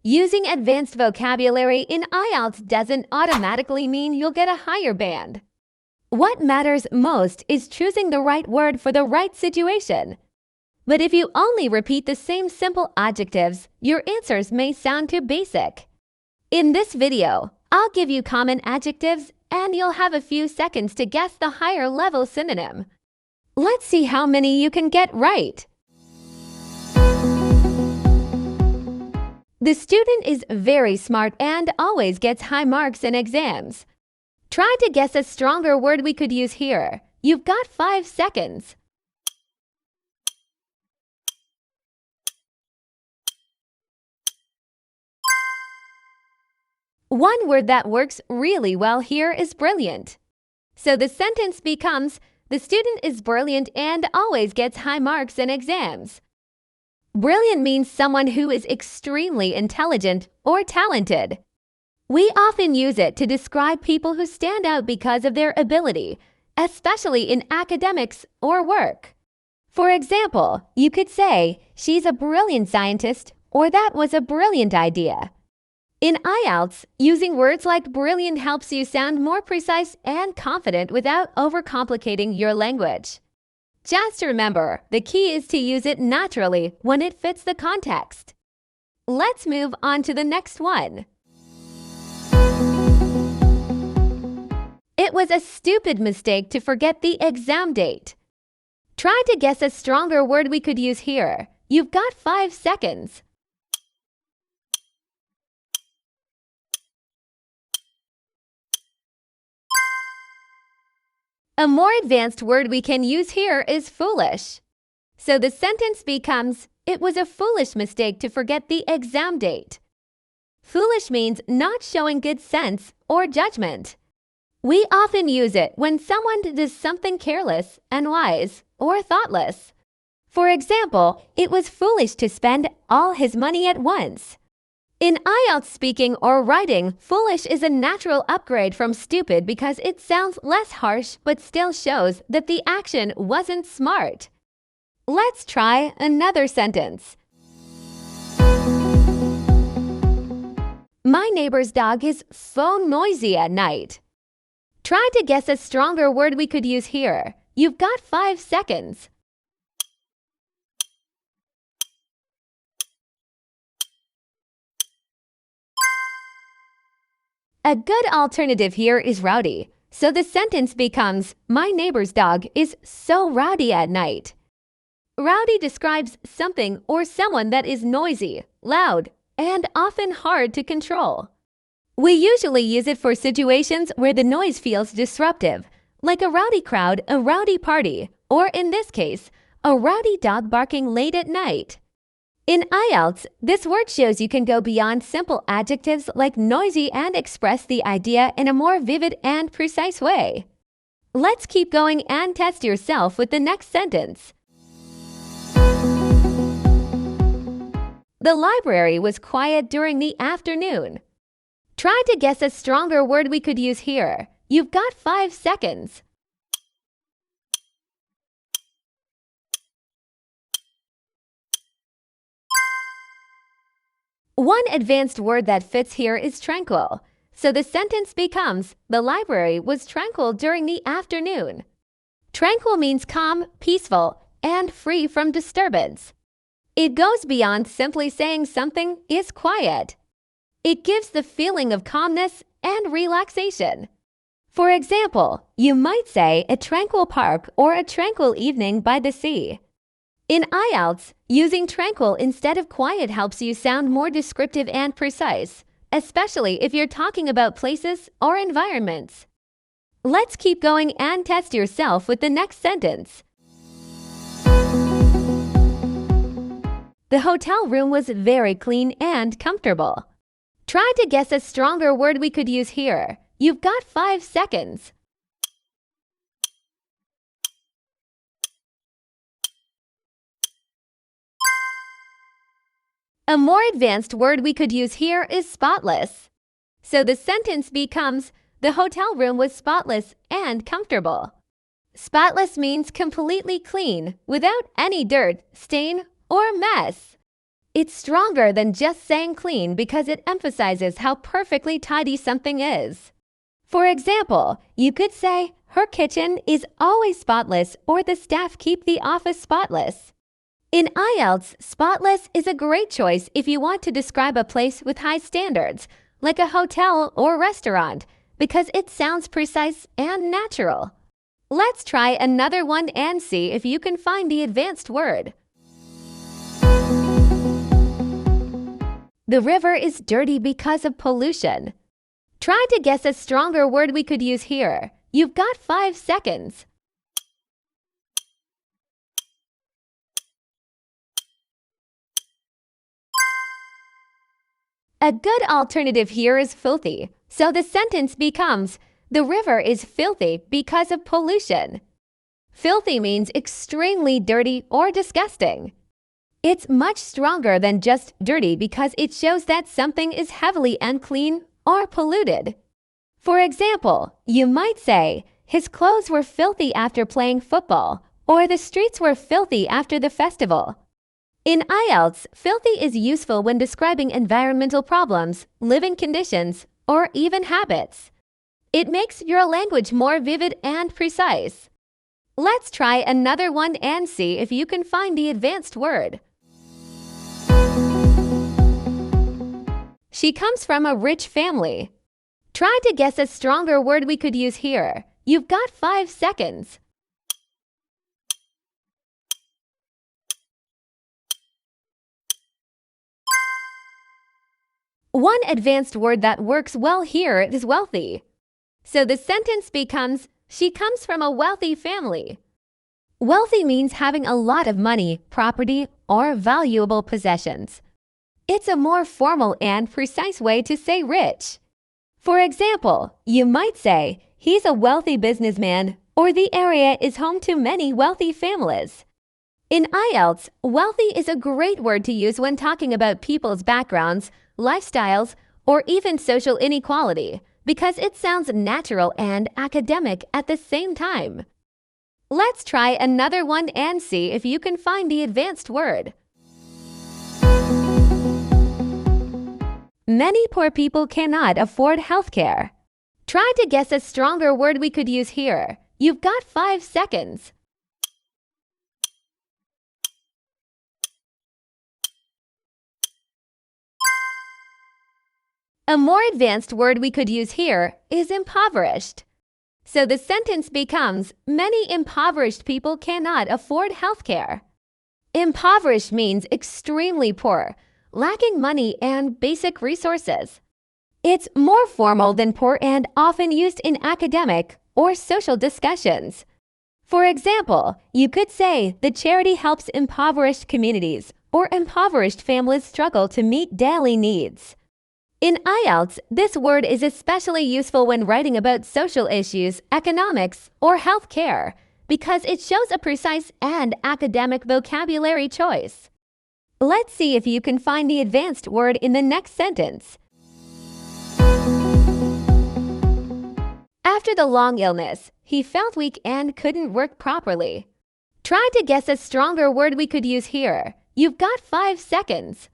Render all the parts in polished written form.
Using advanced vocabulary in IELTS doesn't automatically mean you'll get a higher band. What matters most is choosing the right word for the right situation. But if you only repeat the same simple adjectives, your answers may sound too basic. In this video, I'll give you common adjectives and you'll have a few seconds to guess the higher level synonym. Let's see how many you can get right. The student is very smart and always gets high marks in exams. Try to guess a stronger word we could use here. You've got 5 seconds. One word that works really well here is brilliant. So the sentence becomes, the student is brilliant and always gets high marks in exams. Brilliant means someone who is extremely intelligent or talented. We often use it to describe people who stand out because of their ability, especially in academics or work. For example, you could say, she's a brilliant scientist, or that was a brilliant idea. In IELTS, using words like brilliant helps you sound more precise and confident without overcomplicating your language. Just remember, the key is to use it naturally when it fits the context. Let's move on to the next one. It was a stupid mistake to forget the exam date. Try to guess a stronger word we could use here. You've got 5 seconds. A more advanced word we can use here is foolish. So the sentence becomes, it was a foolish mistake to forget the exam date. Foolish means not showing good sense or judgment. We often use it when someone does something careless, unwise, or thoughtless. For example, it was foolish to spend all his money at once. In IELTS speaking or writing, foolish is a natural upgrade from stupid because it sounds less harsh but still shows that the action wasn't smart. Let's try another sentence. My neighbor's dog is so noisy at night. Try to guess a stronger word we could use here. You've got 5 seconds. A good alternative here is rowdy, so the sentence becomes, my neighbor's dog is so rowdy at night. Rowdy describes something or someone that is noisy, loud, and often hard to control. We usually use it for situations where the noise feels disruptive, like a rowdy crowd, a rowdy party, or in this case, a rowdy dog barking late at night. In IELTS, this word shows you can go beyond simple adjectives like noisy and express the idea in a more vivid and precise way. Let's keep going and test yourself with the next sentence. The library was quiet during the afternoon. Try to guess a stronger word we could use here. You've got 5 seconds. One advanced word that fits here is tranquil, so the sentence becomes, the library was tranquil during the afternoon. Tranquil means calm, peaceful, and free from disturbance. It goes beyond simply saying something is quiet. It gives the feeling of calmness and relaxation. For example, you might say a tranquil park or a tranquil evening by the sea. In IELTS, using tranquil instead of quiet helps you sound more descriptive and precise, especially if you're talking about places or environments. Let's keep going and test yourself with the next sentence. The hotel room was very clean and comfortable. Try to guess a stronger word we could use here. You've got 5 seconds. A more advanced word we could use here is spotless. So the sentence becomes, the hotel room was spotless and comfortable. Spotless means completely clean, without any dirt, stain, or mess. It's stronger than just saying clean because it emphasizes how perfectly tidy something is. For example, you could say, her kitchen is always spotless, or the staff keep the office spotless. In IELTS, spotless is a great choice if you want to describe a place with high standards, like a hotel or restaurant, because it sounds precise and natural. Let's try another one and see if you can find the advanced word. The river is dirty because of pollution. Try to guess a stronger word we could use here. You've got 5 seconds. A good alternative here is filthy, so the sentence becomes, the river is filthy because of pollution. Filthy means extremely dirty or disgusting. It's much stronger than just dirty because it shows that something is heavily unclean or polluted. For example, you might say, his clothes were filthy after playing football, or the streets were filthy after the festival. In IELTS, filthy is useful when describing environmental problems, living conditions, or even habits. It makes your language more vivid and precise. Let's try another one and see if you can find the advanced word. She comes from a rich family. Try to guess a stronger word we could use here. You've got 5 seconds. One advanced word that works well here is wealthy. So the sentence becomes, she comes from a wealthy family. Wealthy means having a lot of money, property, or valuable possessions. It's a more formal and precise way to say rich. For example, you might say, he's a wealthy businessman, or the area is home to many wealthy families. In IELTS, wealthy is a great word to use when talking about people's backgrounds, lifestyles, or even social inequality, because it sounds natural and academic at the same time. Let's try another one and see if you can find the advanced word. Many poor people cannot afford healthcare. Try to guess a stronger word we could use here. You've got 5 seconds. A more advanced word we could use here is impoverished. So the sentence becomes, many impoverished people cannot afford healthcare. Impoverished means extremely poor, lacking money and basic resources. It's more formal than poor and often used in academic or social discussions. For example, you could say the charity helps impoverished communities or impoverished families struggle to meet daily needs. In IELTS, this word is especially useful when writing about social issues, economics, or health care because it shows a precise and academic vocabulary choice. Let's see if you can find the advanced word in the next sentence. After the long illness, he felt weak and couldn't work properly. Try to guess a stronger word we could use here. You've got 5 seconds.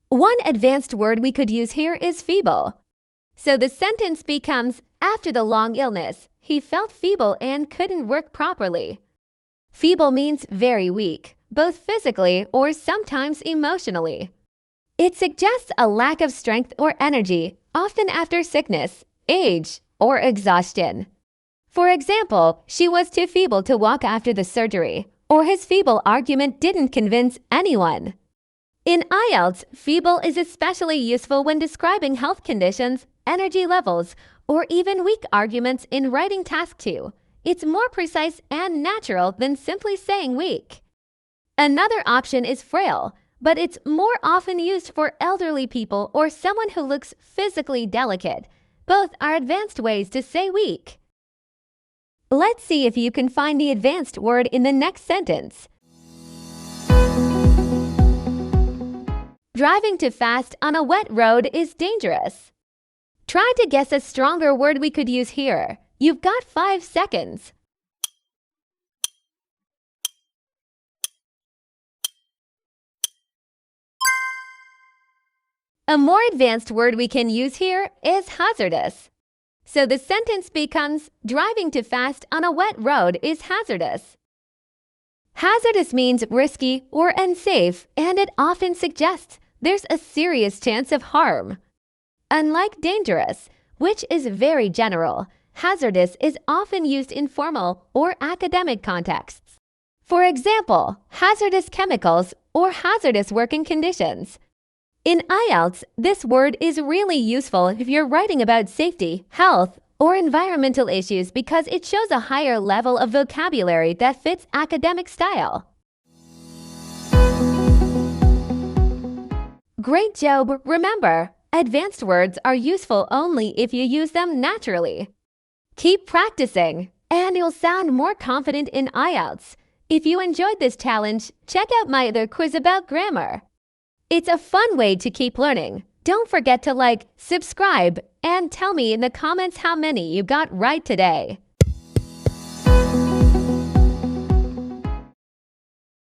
One advanced word we could use here is feeble. So the sentence becomes, after the long illness, he felt feeble and couldn't work properly. Feeble means very weak, both physically or sometimes emotionally. It suggests a lack of strength or energy, often after sickness, age, or exhaustion. For example, she was too feeble to walk after the surgery, or his feeble argument didn't convince anyone. In IELTS, feeble is especially useful when describing health conditions, energy levels, or even weak arguments in writing task 2. It's more precise and natural than simply saying weak. Another option is frail, but it's more often used for elderly people or someone who looks physically delicate. Both are advanced ways to say weak. Let's see if you can find the advanced word in the next sentence. Driving too fast on a wet road is dangerous. Try to guess a stronger word we could use here. You've got 5 seconds. A more advanced word we can use here is hazardous. So the sentence becomes, driving too fast on a wet road is hazardous. Hazardous means risky or unsafe, and it often suggests there's a serious chance of harm. Unlike dangerous, which is very general, hazardous is often used in formal or academic contexts. For example, hazardous chemicals or hazardous working conditions. In IELTS, this word is really useful if you're writing about safety, health, or environmental issues because it shows a higher level of vocabulary that fits academic style. Great job! Remember, advanced words are useful only if you use them naturally. Keep practicing, and you'll sound more confident in IELTS. If you enjoyed this challenge, check out my other quiz about grammar. It's a fun way to keep learning. Don't forget to like, subscribe, and tell me in the comments how many you got right today.